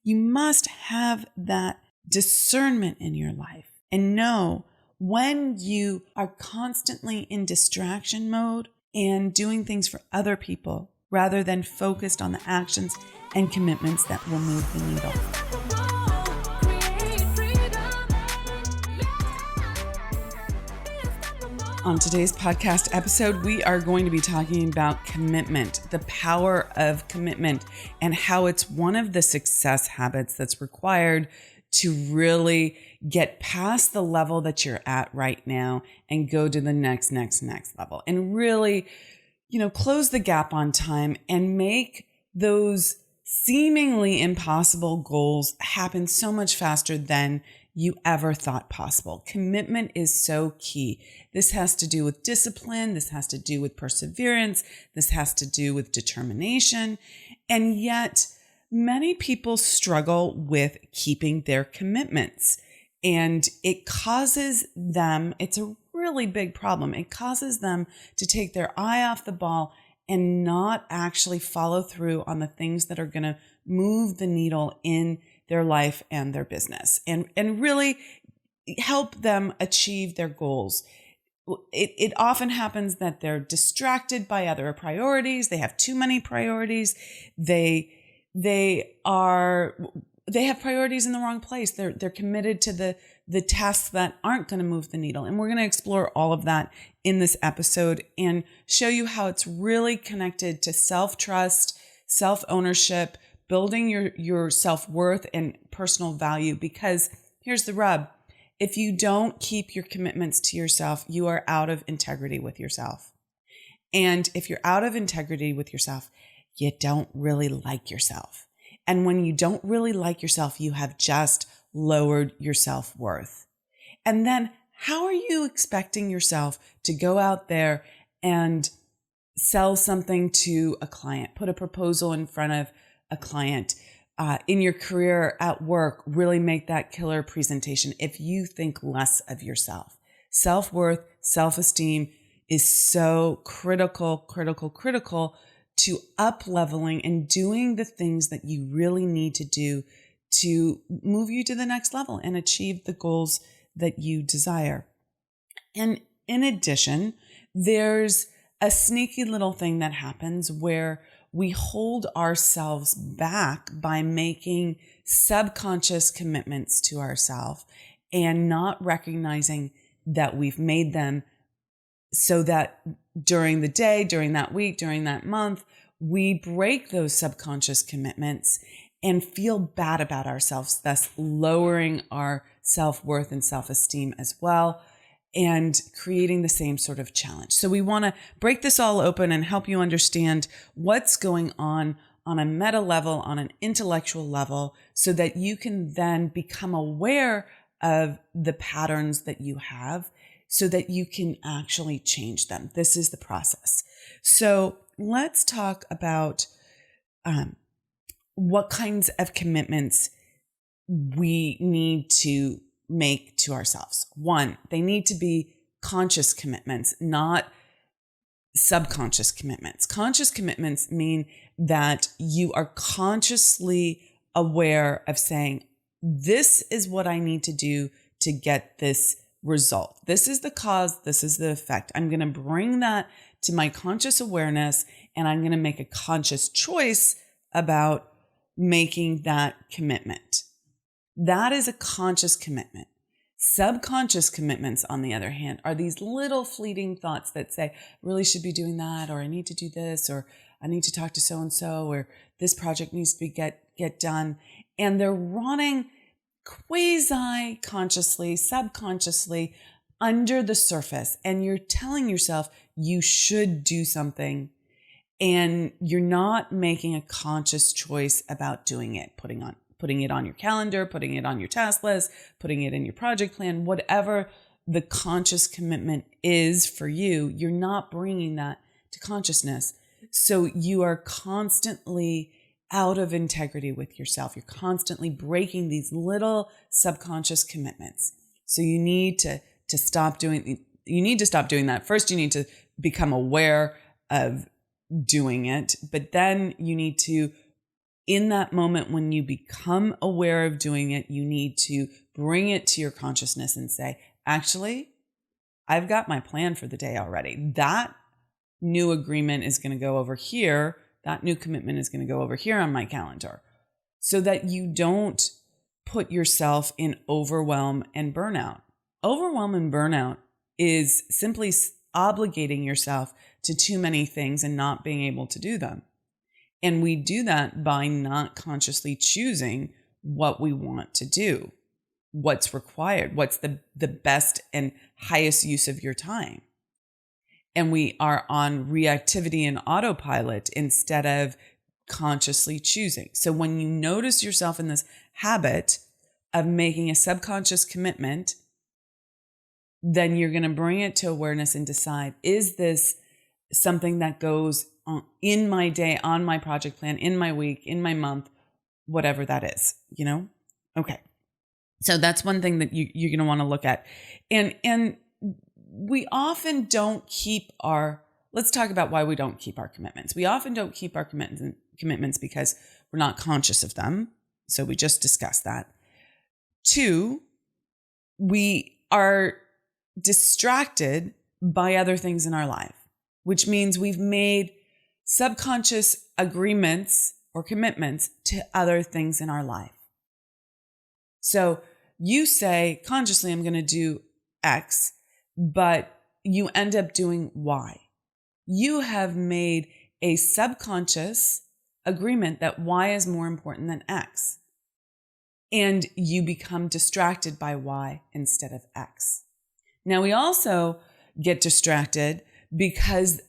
You must have that discernment in your life and know when you are constantly in distraction mode and doing things for other people rather than focused on the actions and commitments that will move the needle. On today's podcast episode, we are going to be talking about commitment, the power of commitment, and how it's one of the success habits that's required to really get past the level that you're at right now and go to the next level and really, close the gap on time and make those seemingly impossible goals happen so much faster than you ever thought possible. Commitment is so key. This has to do with discipline. This has to do with perseverance. This has to do with determination. And yet many people struggle with keeping their commitments, and it causes them, it's a really big problem. It causes them to take their eye off the ball and not actually follow through on the things that are going to move the needle in their life and their business and really help them achieve their goals. It often happens that they're distracted by other priorities. They have too many priorities. They have priorities in the wrong place. They're committed to the tasks that aren't going to move the needle. And we're going to explore all of that in this episode and show you how it's really connected to self-trust, self-ownership, building your self-worth and personal value. Because here's the rub. If you don't keep your commitments to yourself, you are out of integrity with yourself. And if you're out of integrity with yourself, you don't really like yourself. And when you don't really like yourself, you have just lowered your self-worth. And then how are you expecting yourself to go out there and sell something to a client, put a proposal in front of a client, in your career, at work, really make that killer presentation if you think less of yourself? Self-worth, self-esteem is so critical to up-leveling and doing the things that you really need to do to move you to the next level and achieve the goals that you desire. And in addition, there's a sneaky little thing that happens where we hold ourselves back by making subconscious commitments to ourselves and not recognizing that we've made them, so that during the day, during that week, during that month, we break those subconscious commitments and feel bad about ourselves, thus lowering our self-worth and self-esteem as well, and creating the same sort of challenge. So we want to break this all open and help you understand what's going on a meta level, on an intellectual level, so that you can then become aware of the patterns that you have so that you can actually change them. This is the process. So let's talk about what kinds of commitments we need to make to ourselves. One, they need to be conscious commitments, not subconscious commitments. Conscious commitments mean that you are consciously aware of saying, this is what I need to do to get this result. This is the cause. This is the effect. I'm going to bring that to my conscious awareness, and I'm going to make a conscious choice about making that commitment. That is a conscious commitment. Subconscious commitments, on the other hand, are these little fleeting thoughts that say, I really should be doing that, or I need to do this, or I need to talk to so-and-so, or this project needs to be get done. And they're running quasi-consciously, subconsciously under the surface. And you're telling yourself you should do something, and you're not making a conscious choice about doing it, putting it on your calendar, putting it on your task list, putting it in your project plan, whatever the conscious commitment is for you, you're not bringing that to consciousness. So you are constantly out of integrity with yourself. You're constantly breaking these little subconscious commitments. So you need to stop doing that. First, you need to become aware of doing it, but then you need to in that moment when you become aware of doing it, you need to bring it to your consciousness and say, actually, I've got my plan for the day already. That new agreement is going to go over here. That new commitment is going to go over here on my calendar, so that you don't put yourself in overwhelm and burnout. Overwhelm and burnout is simply obligating yourself to too many things and not being able to do them. And we do that by not consciously choosing what we want to do, what's required, what's the best and highest use of your time. And we are on reactivity and autopilot instead of consciously choosing. So when you notice yourself in this habit of making a subconscious commitment, then you're going to bring it to awareness and decide, is this something that goes on in my day, on my project plan, in my week, in my month, whatever that is, Okay. So that's one thing that you're going to want to look at. And we often don't keep let's talk about why we don't keep our commitments. We often don't keep our commitments because we're not conscious of them. So we just discussed that. 2, we are distracted by other things in our life, which means we've made subconscious agreements or commitments to other things in our life. So you say consciously, I'm going to do X, but you end up doing Y. You have made a subconscious agreement that Y is more important than X. And you become distracted by Y instead of X. Now, we also get distracted because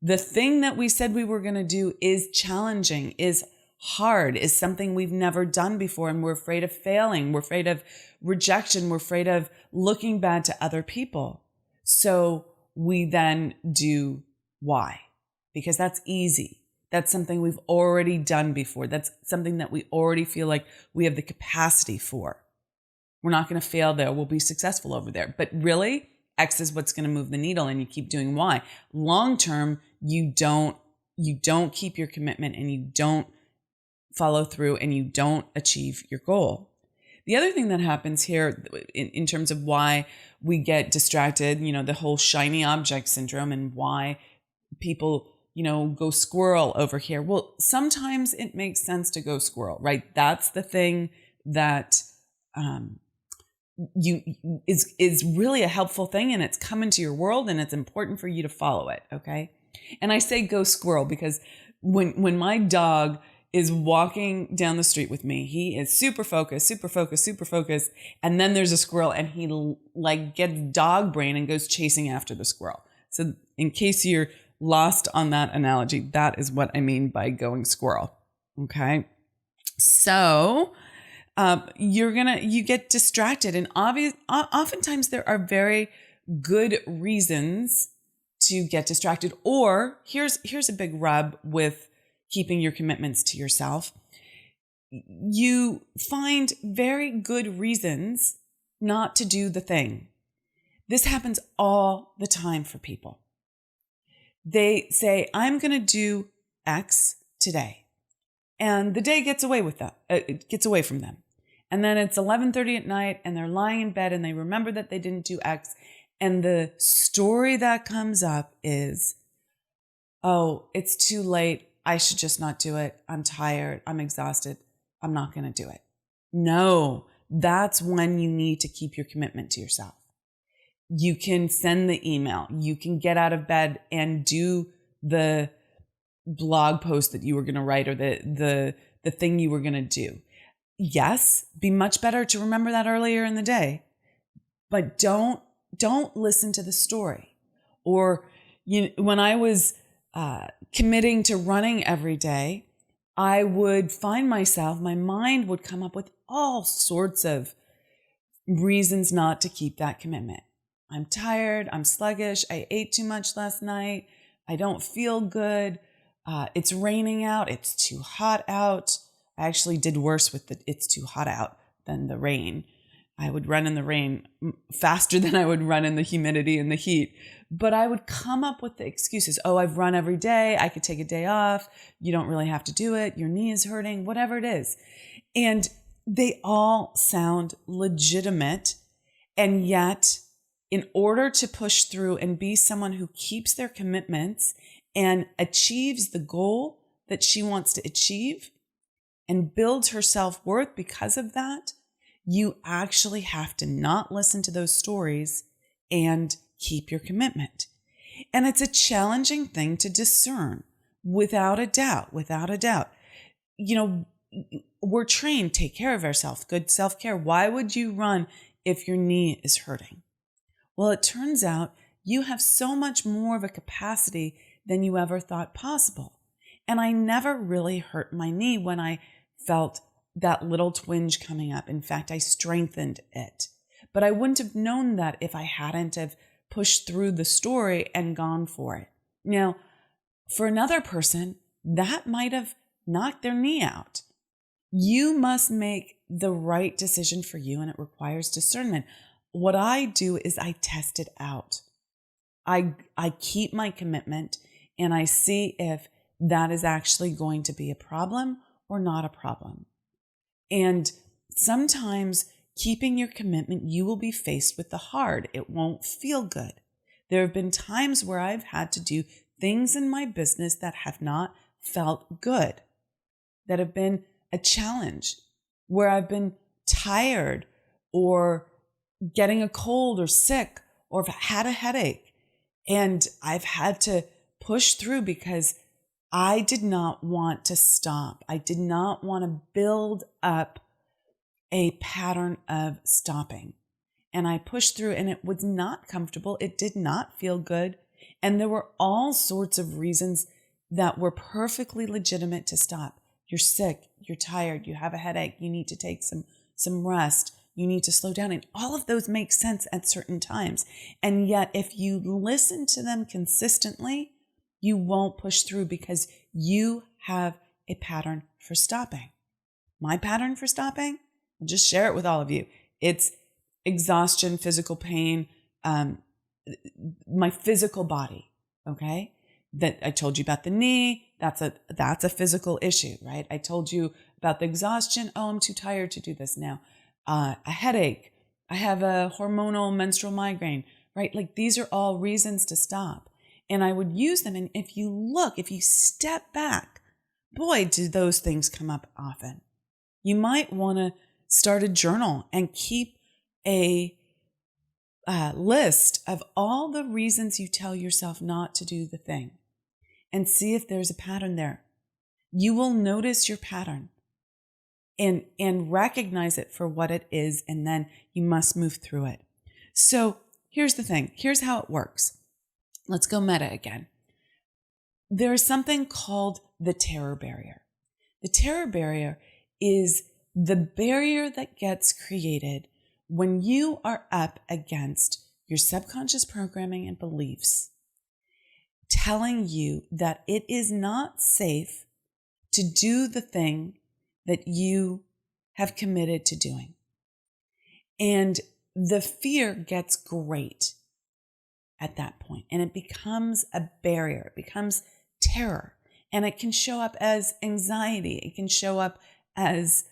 the thing that we said we were going to do is challenging, is hard, is something we've never done before, and we're afraid of failing. We're afraid of rejection. We're afraid of looking bad to other people. So we then do Y, because that's easy. That's something we've already done before. That's something that we already feel like we have the capacity for. We're not going to fail there. We'll be successful over there. But really, X is what's going to move the needle, and you keep doing Y. Long term, you don't keep your commitment, and you don't follow through, and you don't achieve your goal. The other thing that happens here in terms of why we get distracted, the whole shiny object syndrome, and why people, go squirrel over here. Well, sometimes it makes sense to go squirrel, right? That's the thing that is really a helpful thing, and it's come into your world, and it's important for you to follow it. Okay. And I say go squirrel because when my dog is walking down the street with me, he is super focused. And then there's a squirrel, and he gets dog brain and goes chasing after the squirrel. So in case you're lost on that analogy, that is what I mean by going squirrel. Okay. So you get distracted, and oftentimes there are very good reasons to get distracted. Or here's a big rub with keeping your commitments to yourself. You find very good reasons not to do the thing. This happens all the time for people. They say, I'm going to do X today. And the day gets away with that. It gets away from them. And then it's 11:30 at night, and they're lying in bed, and they remember that they didn't do X. And the story that comes up is, oh, it's too late. I should just not do it. I'm tired. I'm exhausted. I'm not going to do it. No, that's when you need to keep your commitment to yourself. You can send the email. You can get out of bed and do the blog post that you were going to write, or the thing you were going to do. Yes, be much better to remember that earlier in the day, but don't listen to the story. Or when I was committing to running every day, I would find myself, my mind would come up with all sorts of reasons not to keep that commitment. I'm tired. I'm sluggish. I ate too much last night. I don't feel good. It's raining out. It's too hot out. I actually did worse with the it's too hot out than the rain. I would run in the rain faster than I would run in the humidity and the heat. But I would come up with the excuses. Oh, I've run every day. I could take a day off. You don't really have to do it. Your knee is hurting, whatever it is. And they all sound legitimate. And yet, in order to push through and be someone who keeps their commitments and achieves the goal that she wants to achieve and builds her self-worth because of that, you actually have to not listen to those stories and keep your commitment. And it's a challenging thing to discern, without a doubt, without a doubt. You know, we're trained, take care of ourselves, good self-care. Why would you run if your knee is hurting? Well, it turns out you have so much more of a capacity than you ever thought possible. And I never really hurt my knee when I felt that little twinge coming up. In fact, I strengthened it. But I wouldn't have known that if I hadn't have pushed through the story and gone for it. Now, for another person, that might have knocked their knee out. You must make the right decision for you, and it requires discernment. What I do is I test it out. I keep my commitment, and I see if that is actually going to be a problem or not a problem. And sometimes keeping your commitment, you will be faced with the hard. It won't feel good. There have been times where I've had to do things in my business that have not felt good, that have been a challenge, where I've been tired or getting a cold or sick or have had a headache. And I've had to push through because I did not want to stop. I did not want to build up a pattern of stopping. And I pushed through, and it was not comfortable. It did not feel good. And there were all sorts of reasons that were perfectly legitimate to stop. You're sick, you're tired, you have a headache, you need to take some rest, you need to slow down. And all of those make sense at certain times. And yet, if you listen to them consistently, you won't push through because you have a pattern for stopping. My pattern for stopping? I'll just share it with all of you. It's exhaustion, physical pain, my physical body, okay? That I told you about the knee, that's a physical issue, right? I told you about the exhaustion. Oh, I'm too tired to do this now. A headache. I have a hormonal menstrual migraine, right? Like these are all reasons to stop. And I would use them. And if you step back, boy, do those things come up often. You might want to start a journal and keep a list of all the reasons you tell yourself not to do the thing and see if there's a pattern there. You will notice your pattern and recognize it for what it is, and then you must move through it. So here's the thing. Here's how it works. Let's go meta again. There is something called the terror barrier. The terror barrier is the barrier that gets created when you are up against your subconscious programming and beliefs telling you that it is not safe to do the thing that you have committed to doing. And the fear gets great at that point, and it becomes a barrier. It becomes terror, and it can show up as anxiety. It can show up as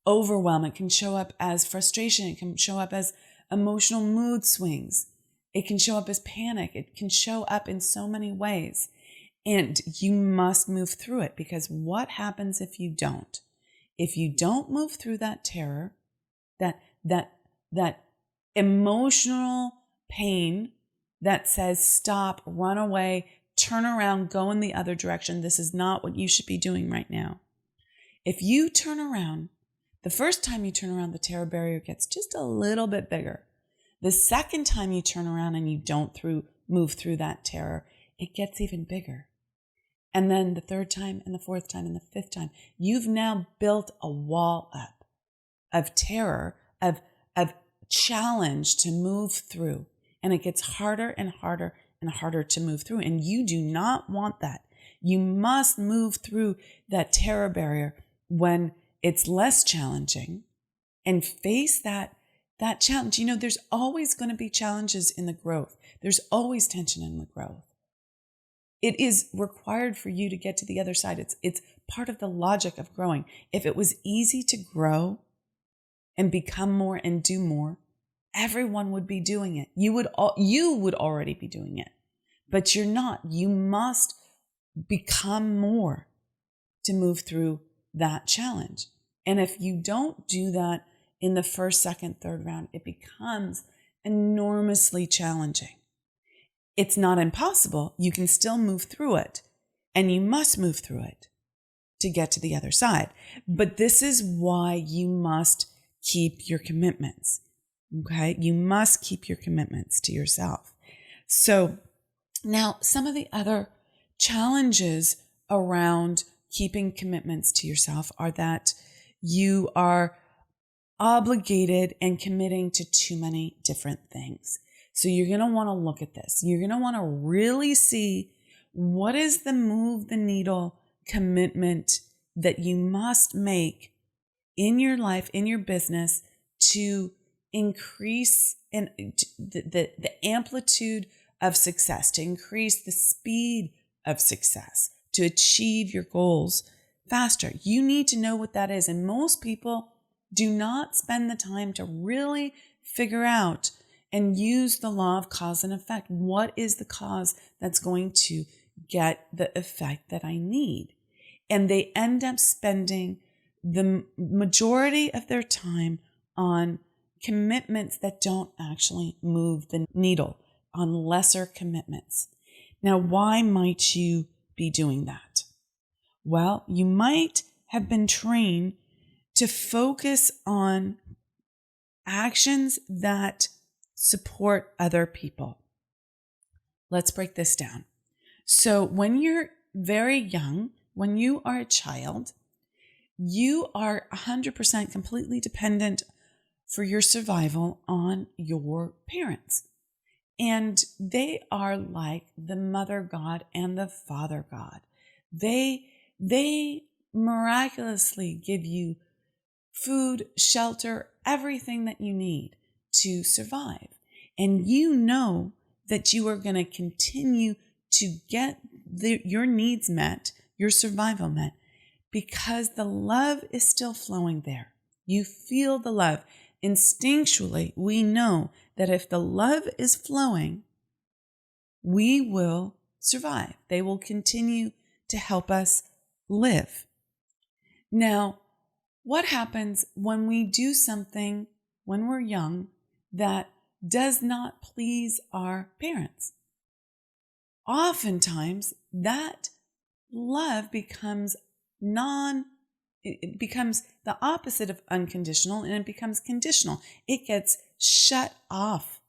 overwhelm. It can show up as frustration. It can show up as emotional mood swings. It can show up as panic. It can show up in so many ways. And you must move through it, because what happens if you don't? If you don't move through that terror, that emotional pain that says stop, run away, turn around, go in the other direction. This is not what you should be doing right now. If you turn around, the first time you turn around, the terror barrier gets just a little bit bigger. The second time you turn around and you don't move through that terror, it gets even bigger. And then the third time and the fourth time and the fifth time, you've now built a wall up of terror, of challenge to move through. And it gets harder and harder and harder to move through. And you do not want that. You must move through that terror barrier when it's less challenging and face that that challenge. There's always going to be challenges in the growth. There's always tension in the growth. It is required for you to get to the other side. It's part of the logic of growing. If it was easy to grow and become more and do more, everyone would be doing it. You would already be doing it, but you're not. You must become more to move through that challenge. And if you don't do that in the first, second, third round, it becomes enormously challenging. It's not impossible. You can still move through it, and you must move through it to get to the other side. But this is why you must keep your commitments. Okay? You must keep your commitments to yourself. So now some of the other challenges around keeping commitments to yourself are that you are obligated and committing to too many different things. So you're going to want to look at this. You're going to want to really see what is the move the needle commitment that you must make in your life, in your business, to increase the amplitude of success, to increase the speed of success, to achieve your goals faster. You need to know what that is. And most people do not spend the time to really figure out and use the law of cause and effect. What is the cause that's going to get the effect that I need? And they end up spending the majority of their time on commitments that don't actually move the needle, on lesser commitments. Now, why might you be doing that? Well, you might have been trained to focus on actions that support other people. Let's break this down. So when you're very young, when you are a child, you are 100% completely dependent for your survival on your parents. And they are like the mother god and the father god. They miraculously give you food, shelter, everything that you need to survive. And you know that you are going to continue to get your needs met, your survival met, because the love is still flowing there. You feel the love. Instinctually, we know that if the love is flowing, we will survive. They will continue to help us live. Now, what happens when we do something when we're young that does not please our parents? Oftentimes, that love becomes it becomes the opposite of unconditional, and it becomes conditional. It gets shut off,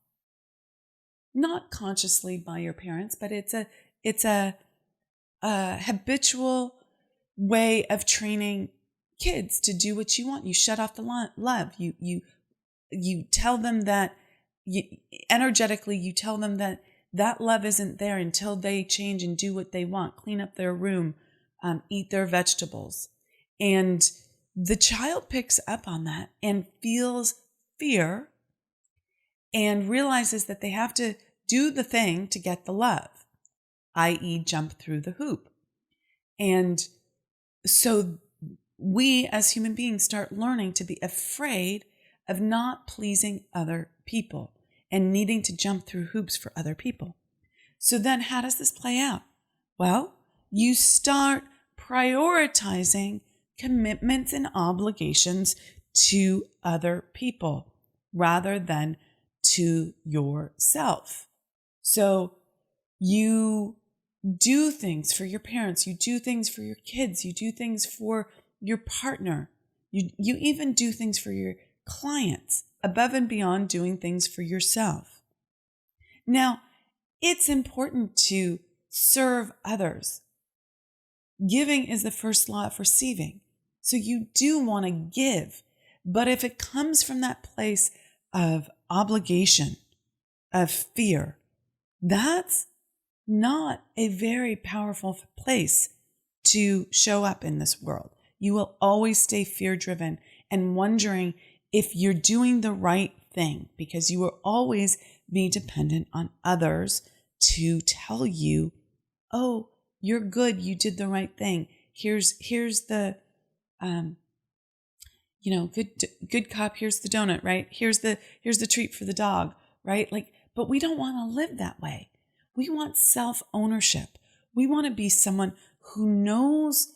not consciously by your parents, but it's a habitual way of training kids to do what you want. You shut off the love. You tell them that energetically. You tell them that love isn't there until they change and do what they want, clean up their room, eat their vegetables. And the child picks up on that and feels fear and realizes that they have to do the thing to get the love, i.e. jump through the hoop. And so we as human beings start learning to be afraid of not pleasing other people and needing to jump through hoops for other people. So then how does this play out? Well, you start prioritizing commitments and obligations to other people rather than to yourself. So you do things for your parents, you do things for your kids, you do things for your partner, you even do things for your clients, above and beyond doing things for yourself. Now, it's important to serve others. Giving is the first law of receiving. So you do want to give, but if it comes from that place of obligation, of fear, that's not a very powerful place to show up in this world. You will always stay fear-driven and wondering if you're doing the right thing, because you will always be dependent on others to tell you, oh, you're good, you did the right thing. Here's the good cop, here's the donut, right? Here's the treat for the dog, right? Like, but we don't want to live that way. We want self-ownership. We want to be someone who knows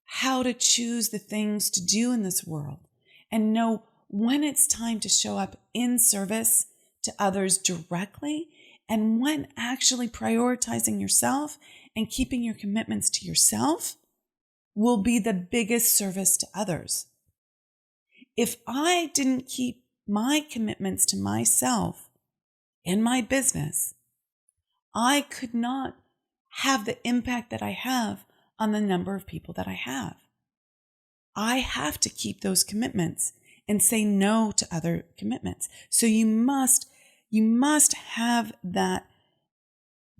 how to choose the things to do in this world and know when it's time to show up in service to others directly, and when actually prioritizing yourself and keeping your commitments to yourself will be the biggest service to others. If I didn't keep my commitments to myself and my business, I could not have the impact that I have on the number of people that I have. I have to keep those commitments and say no to other commitments. So you must have that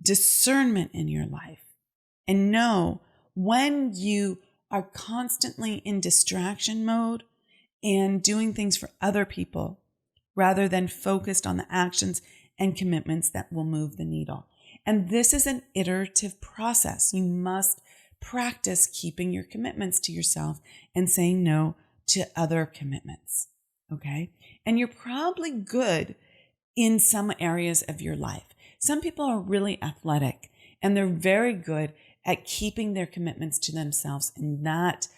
discernment in your life and know when you are constantly in distraction mode and doing things for other people rather than focused on the actions and commitments that will move the needle. And this is an iterative process. You must practice keeping your commitments to yourself and saying no to other commitments. Okay? And you're probably good in some areas of your life. Some people are really athletic and they're very good at keeping their commitments to themselves in that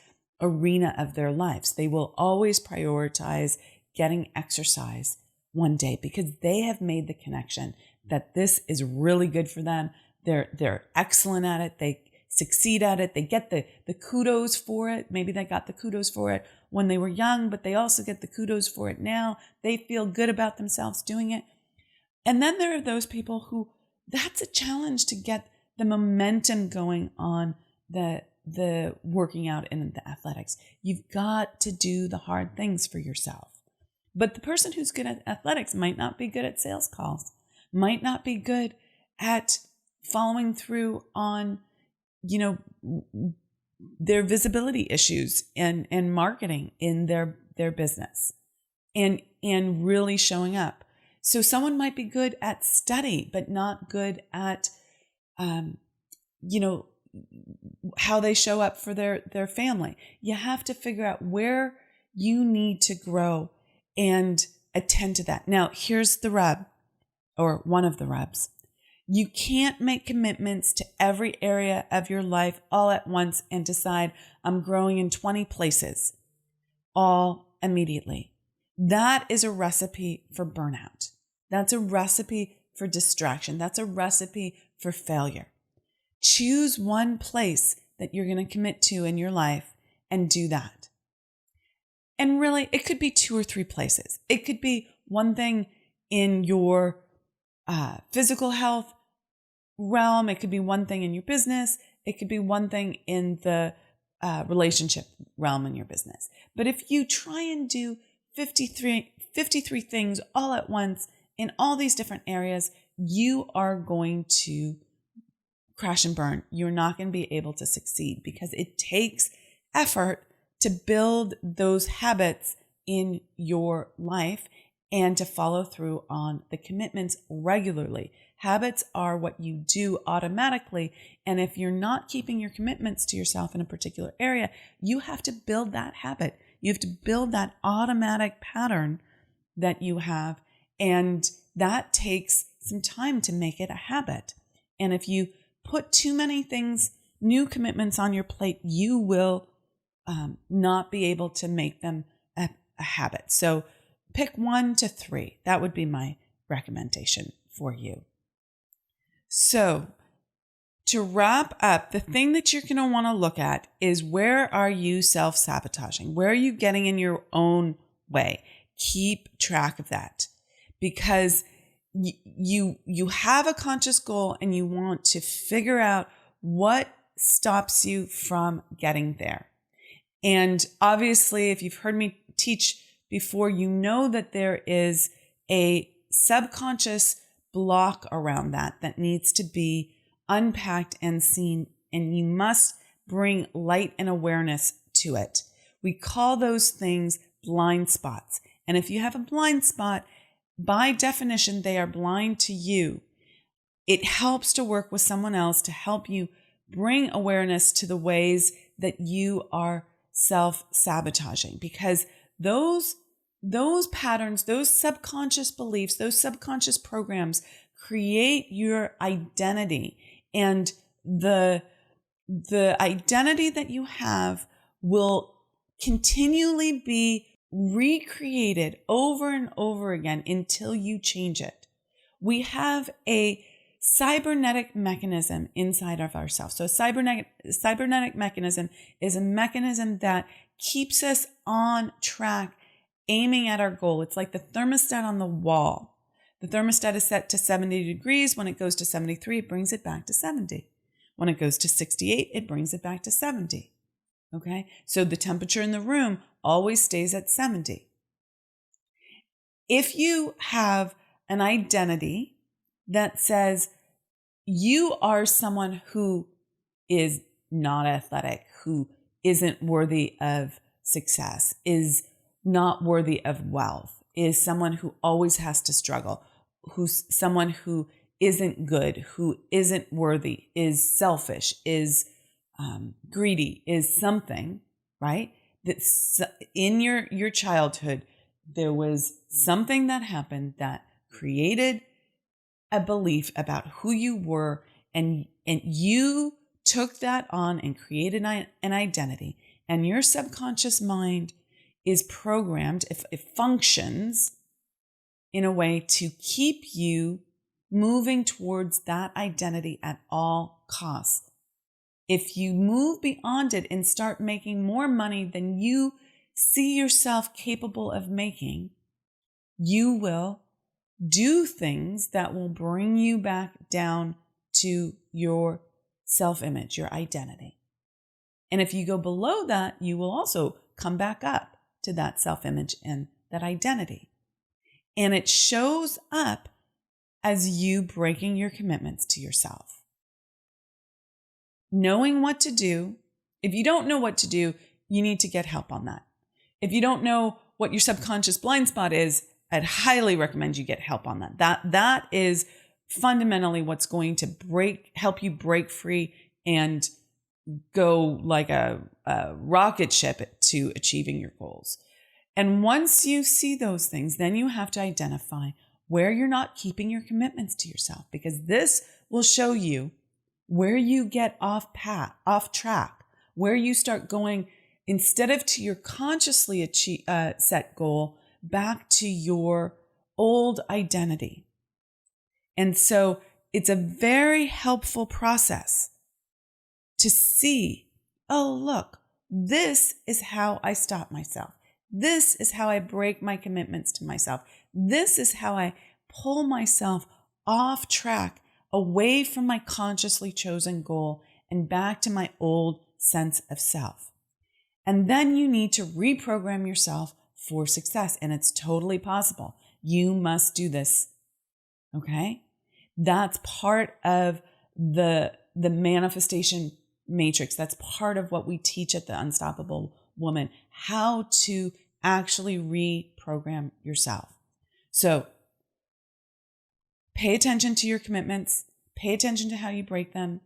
arena of their lives. They will always prioritize getting exercise one day because they have made the connection that this is really good for them. They're excellent at it. They succeed at it. They get the kudos for it. Maybe they got the kudos for it when they were young, but they also get the kudos for it now. They feel good about themselves doing it. And then there are those people who that's a challenge to get the momentum going on the working out in the athletics. You've got to do the hard things for yourself. But the person who's good at athletics might not be good at sales calls, might not be good at following through on, their visibility issues and marketing in their business and really showing up. So someone might be good at study, but not good at, how they show up for their family. You have to figure out where you need to grow and attend to that. Now, here's the rub, or one of the rubs. You can't make commitments to every area of your life all at once and decide, I'm growing in 20 places all immediately. That is a recipe for burnout. That's a recipe for distraction. That's a recipe for failure. Choose one place that you're going to commit to in your life and do that. And really, it could be 2 or 3 places. It could be one thing in your physical health realm. It could be one thing in your business. It could be one thing in the relationship realm in your business. But if you try and do 53 things all at once in all these different areas, you are going to crash and burn. You're not going to be able to succeed because it takes effort to build those habits in your life and to follow through on the commitments regularly. Habits are what you do automatically. And if you're not keeping your commitments to yourself in a particular area, you have to build that habit. You have to build that automatic pattern that you have. And that takes some time to make it a habit. And if you put too many things, new commitments on your plate, you will not be able to make them a habit. So pick 1 to 3. That would be my recommendation for you. So to wrap up, the thing that you're going to want to look at is, where are you self-sabotaging? Where are you getting in your own way? Keep track of that, because you have a conscious goal and you want to figure out what stops you from getting there. And obviously, if you've heard me teach before, you know that there is a subconscious block around that needs to be unpacked and seen, and you must bring light and awareness to it. We call those things blind spots. And if you have a blind spot, by definition, they are blind to you. It helps to work with someone else to help you bring awareness to the ways that you are self-sabotaging, because those patterns, those subconscious beliefs, those subconscious programs create your identity. And the identity that you have will continually be recreated over and over again until you change it. We have a cybernetic mechanism inside of ourselves. So a cybernetic mechanism is a mechanism that keeps us on track, aiming at our goal. It's like the thermostat on the wall. The thermostat is set to 70 degrees. When it goes to 73, it brings it back to 70. When it goes to 68, it brings it back to 70. Okay? So the temperature in the room always stays at 70. If you have an identity that says you are someone who is not athletic, who isn't worthy of success, is not worthy of wealth, is someone who always has to struggle, who's someone who isn't good, who isn't worthy, is selfish, is greedy, is something, right? That's in your childhood, there was something that happened that created a belief about who you were, and you took that on and created an identity. And your subconscious mind is programmed, if it functions in a way to keep you moving towards that identity at all costs. If you move beyond it and start making more money than you see yourself capable of making, you will do things that will bring you back down to your self-image, your identity. And if you go below that, you will also come back up to that self-image and that identity. And it shows up as you breaking your commitments to yourself. Knowing what to do. If you don't know what to do, you need to get help on that. If you don't know what your subconscious blind spot is, I'd highly recommend you get help on that. That is fundamentally what's going to help you break free and go like a rocket ship to achieving your goals. And once you see those things, then you have to identify where you're not keeping your commitments to yourself, because this will show you where you get off track, where you start going, instead of to your consciously set goal, back to your old identity. And so it's a very helpful process to see, oh, look, this is how I stop myself. This is how I break my commitments to myself. This is how I pull myself off track, away from my consciously chosen goal and back to my old sense of self. And then you need to reprogram yourself for success. And it's totally possible. You must do this. Okay? That's part of the manifestation matrix. That's part of what we teach at the Unstoppable Woman, how to actually reprogram yourself. So pay attention to your commitments, pay attention to how you break them,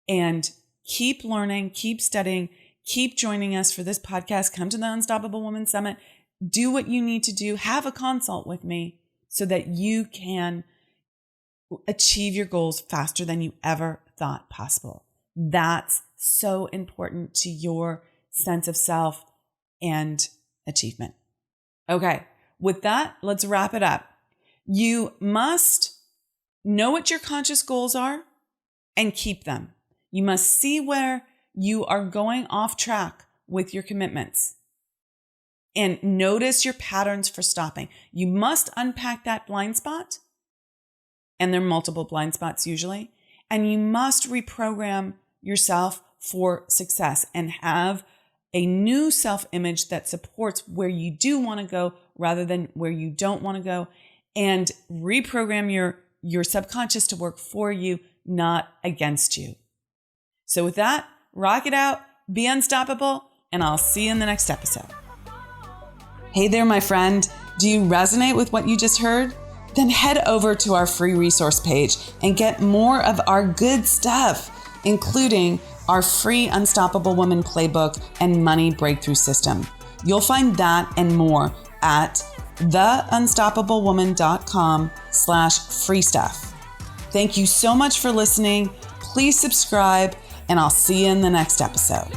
and keep learning, keep studying, keep joining us for this podcast. Come to the Unstoppable Woman Summit. Do what you need to do. Have a consult with me so that you can achieve your goals faster than you ever thought possible. That's so important to your sense of self and achievement. Okay, with that, let's wrap it up. You must know what your conscious goals are and keep them. You must see where you are going off track with your commitments and notice your patterns for stopping. You must unpack that blind spot, and there are multiple blind spots usually, and you must reprogram yourself for success and have a new self-image that supports where you do want to go rather than where you don't want to go, and reprogram your subconscious to work for you, not against you. So with that, rock it out, be unstoppable, and I'll see you in the next episode. Hey there, my friend. Do you resonate with what you just heard? then head over to our free resource page and get more of our good stuff, including our free Unstoppable Woman Playbook and Money Breakthrough System. You'll find that and more at theunstoppablewoman.com/free stuff. Thank you so much for listening. Please subscribe, and I'll see you in the next episode.